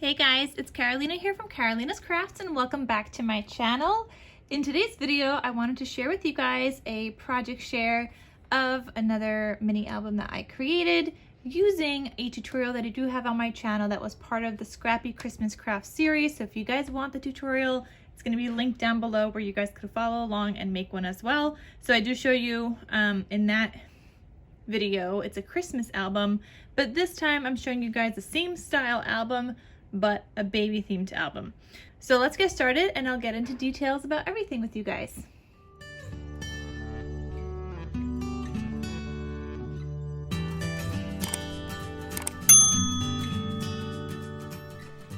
Hey guys, it's Carolina here from KarolinasKrafts and welcome back to my channel. In today's video, I wanted to share with you guys a project share of another mini album that I created using a tutorial that I do have on my channel that was part of the ScrappyChristmasKrafts series. So if you guys want the tutorial, it's going to be linked down below where you guys could follow along and make one as well. So I do show you in that video, it's a Christmas album, but this time I'm showing you guys the same style album but a baby themed album. So let's get started and I'll get into details about everything with you guys.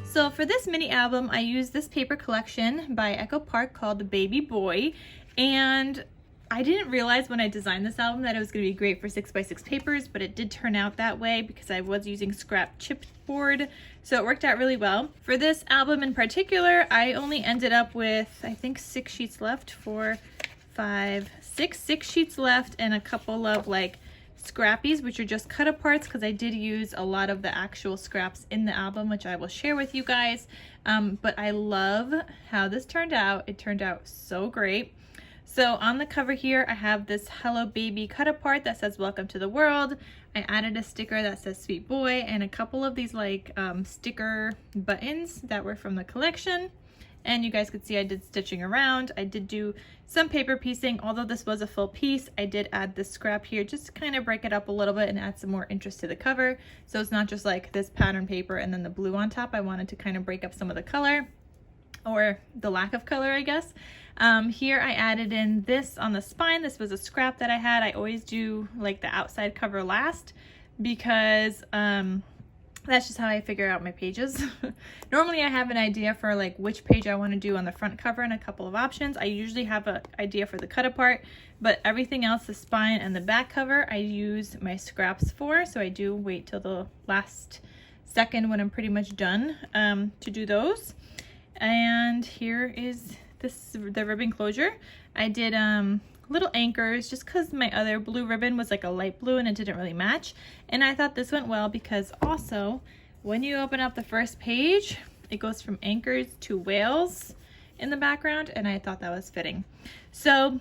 So for this mini album, I used this paper collection by Echo Park called The Baby Boy, and I didn't realize when I designed this album that it was going to be great for 6x6 papers, but it did turn out that way because I was using scrap chipboard, so it worked out really well. For this album in particular, I only ended up with, I think, 6 sheets left, 6 sheets left, and a couple of like scrappies, which are just cut aparts because I did use a lot of the actual scraps in the album, which I will share with you guys. But I love how this turned out. It turned out so great. So on the cover here, I have this Hello Baby cut apart that says welcome to the world. I added a sticker that says sweet boy and a couple of these like sticker buttons that were from the collection. And you guys could see I did stitching around. I did do some paper piecing. Although this was a full piece, I did add this scrap here just to kind of break it up a little bit and add some more interest to the cover. So it's not just like this pattern paper and then the blue on top. I wanted to kind of break up some of the color, or the lack of color, I guess. Here I added in this on the spine. This was a scrap that I had. I always do like the outside cover last because that's just how I figure out my pages. Normally I have an idea for like which page I want to do on the front cover and a couple of options. I usually have an idea for the cut apart, but everything else, the spine and the back cover, I use my scraps for. So I do wait till the last second when I'm pretty much done to do those. And here is the ribbon closure. I did little anchors just because my other blue ribbon was like a light blue and it didn't really match, and I thought this went well because also when you open up the first page, it goes from anchors to whales in the background, and I thought that was fitting. So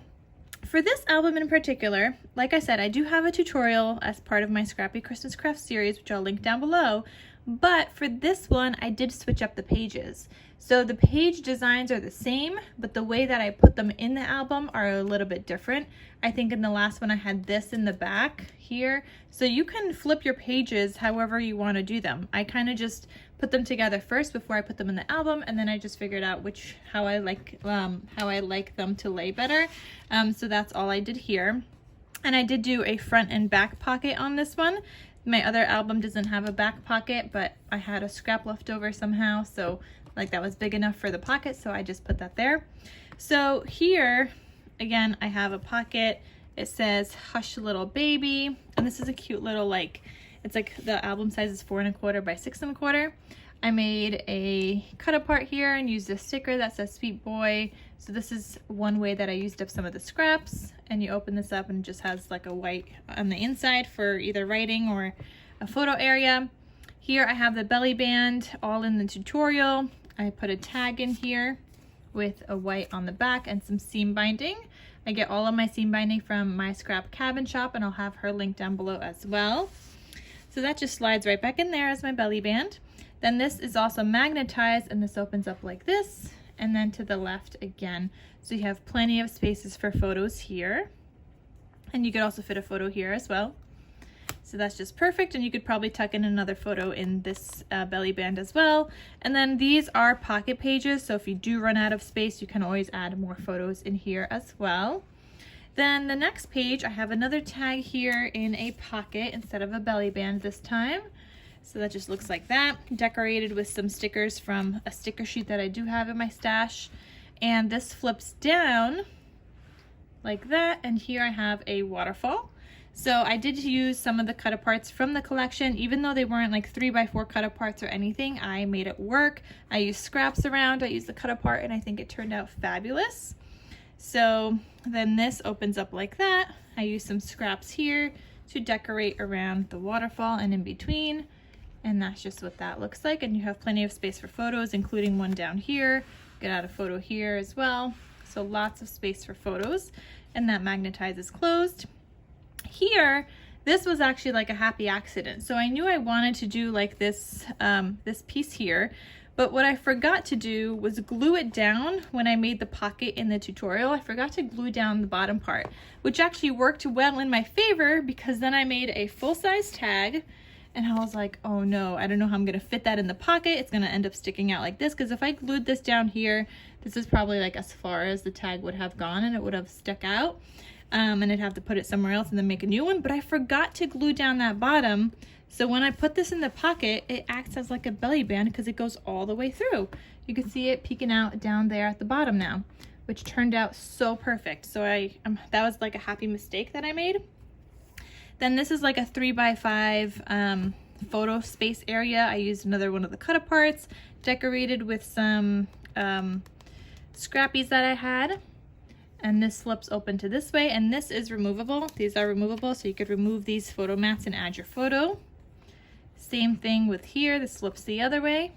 for this album in particular, like I said, I do have a tutorial as part of my ScrappyChristmasKrafts series, which I'll link down below. But for this one, I did switch up the pages. So the page designs are the same, but the way that I put them in the album are a little bit different. I think in the last one I had this in the back here. So you can flip your pages however you want to do them. I kind of just put them together first before I put them in the album, and then I just figured out how I like them to lay better. So that's all I did here. And I did do a front and back pocket on this one. My other album doesn't have a back pocket, but I had a scrap left over somehow, so like that was big enough for the pocket, so I just put that there. So here, again, I have a pocket. It says Hush Little Baby, and this is a cute little it's like the album size is 4 1/4 by 6 1/4. I made a cut apart here and used a sticker that says Sweet Boy. So this is one way that I used up some of the scraps, and you open this up and it just has like a white on the inside for either writing or a photo area. Here I have the belly band all in the tutorial. I put a tag in here with a white on the back and some seam binding. I get all of my seam binding from my scrap cabin shop, and I'll have her link down below as well. So that just slides right back in there as my belly band. Then this is also magnetized, and this opens up like this, and then to the left again. So you have plenty of spaces for photos here, and you could also fit a photo here as well. So that's just perfect, and you could probably tuck in another photo in this belly band as well. And then these are pocket pages, so if you do run out of space, you can always add more photos in here as well. Then the next page, I have another tag here in a pocket instead of a belly band this time. So that just looks like that, decorated with some stickers from a sticker sheet that I do have in my stash. And this flips down like that, and here I have a waterfall. So I did use some of the cut aparts from the collection, even though they weren't like 3x4 cut aparts or anything. I made it work. I used scraps around, I used the cut apart, and I think it turned out fabulous. So then this opens up like that. I used some scraps here to decorate around the waterfall and in between. And that's just what that looks like. And you have plenty of space for photos, including one down here. Get out a photo here as well. So lots of space for photos. And that magnetizes closed. Here, this was actually like a happy accident. So I knew I wanted to do like this, this piece here. But what I forgot to do was glue it down when I made the pocket in the tutorial. I forgot to glue down the bottom part, which actually worked well in my favor because then I made a full-size tag. And I was like, oh no, I don't know how I'm gonna fit that in the pocket. It's gonna end up sticking out like this, because if I glued this down here, this is probably like as far as the tag would have gone and it would have stuck out. And I'd have to put it somewhere else and then make a new one. But I forgot to glue down that bottom. So when I put this in the pocket, it acts as like a belly band because it goes all the way through. You can see it peeking out down there at the bottom now, which turned out so perfect. So that was like a happy mistake that I made. Then this is like a 3x5 photo space area. I used another one of the cut aparts, decorated with some scrappies that I had. And this flips open to this way, and this is removable. These are removable, so you could remove these photo mats and add your photo. Same thing with here, this flips the other way.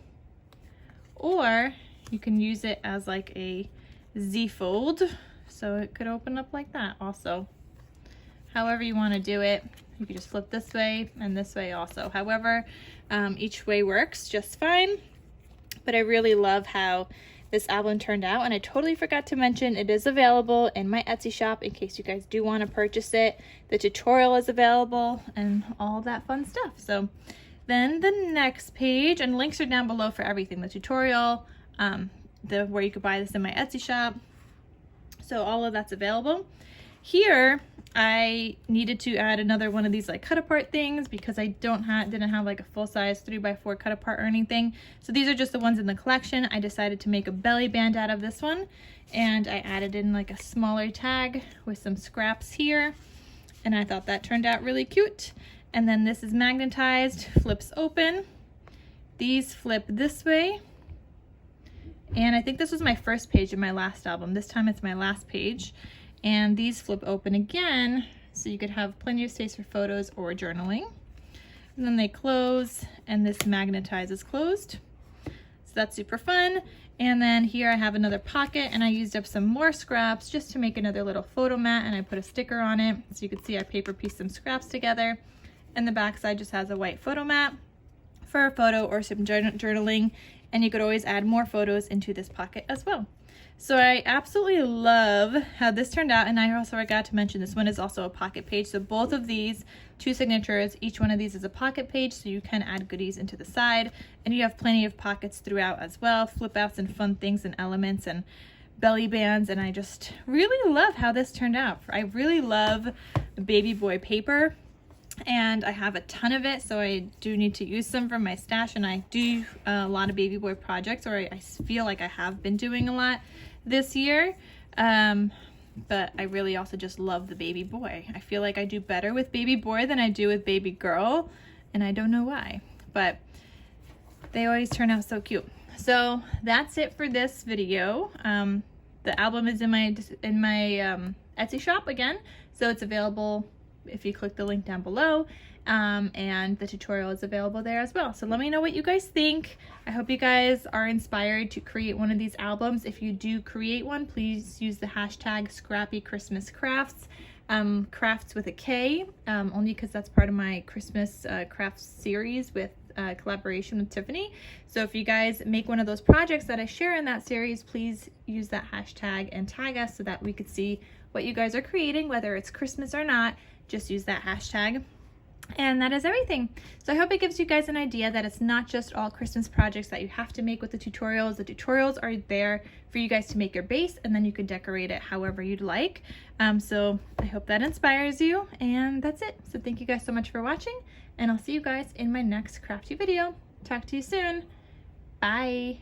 Or you can use it as like a Z fold, so it could open up like that also. However you want to do it, you can just flip this way and this way also. However, each way works just fine. But I really love how this album turned out, and I totally forgot to mention it is available in my Etsy shop in case you guys do want to purchase it. The tutorial is available and all that fun stuff. So then the next page, and links are down below for everything, the tutorial, where you could buy this in my Etsy shop. So all of that's available. Here I needed to add another one of these like cut apart things because I didn't have like a full-size 3x4 cut apart or anything. So these are just the ones in the collection. I decided to make a belly band out of this one, and I added in like a smaller tag with some scraps here, and I thought that turned out really cute. And then this is magnetized, flips open. These flip this way, and I think this was my first page of my last album. This time it's my last page. And these flip open again, so you could have plenty of space for photos or journaling. And then they close, and this magnetizes closed. So that's super fun. And then here I have another pocket, and I used up some more scraps just to make another little photo mat, and I put a sticker on it. So you can see I paper pieced some scraps together. And the back side just has a white photo mat for a photo or some journaling. And you could always add more photos into this pocket as well. So I absolutely love how this turned out, and I also forgot to mention this one is also a pocket page. So both of these, 2 signatures, each one of these is a pocket page, so you can add goodies into the side, and you have plenty of pockets throughout as well, flip outs and fun things and elements and belly bands, and I just really love how this turned out. I really love baby boy paper, and I have a ton of it, so I do need to use some from my stash, and I do a lot of baby boy projects, or I feel like I have been doing a lot this year, but I really also just love the baby boy. I feel like I do better with baby boy than I do with baby girl, and I don't know why, but they always turn out so cute. So that's it for this video. The album is in my Etsy shop again, so it's available if you click the link down below, and the tutorial is available there as well. So let me know what you guys think. I hope you guys are inspired to create one of these albums. If you do create one, please use the hashtag ScrappyChristmasKrafts, crafts with a K, only because that's part of my Christmas crafts series with collaboration with Tiffany. So if you guys make one of those projects that I share in that series, please use that hashtag and tag us so that we could see what you guys are creating, whether it's Christmas or not. Just use that hashtag. And that is everything. So I hope it gives you guys an idea that it's not just all Christmas projects that you have to make with the tutorials. The tutorials are there for you guys to make your base, and then you can decorate it however you'd like. So I hope that inspires you, and that's it. So thank you guys so much for watching, and I'll see you guys in my next crafty video. Talk to you soon. Bye.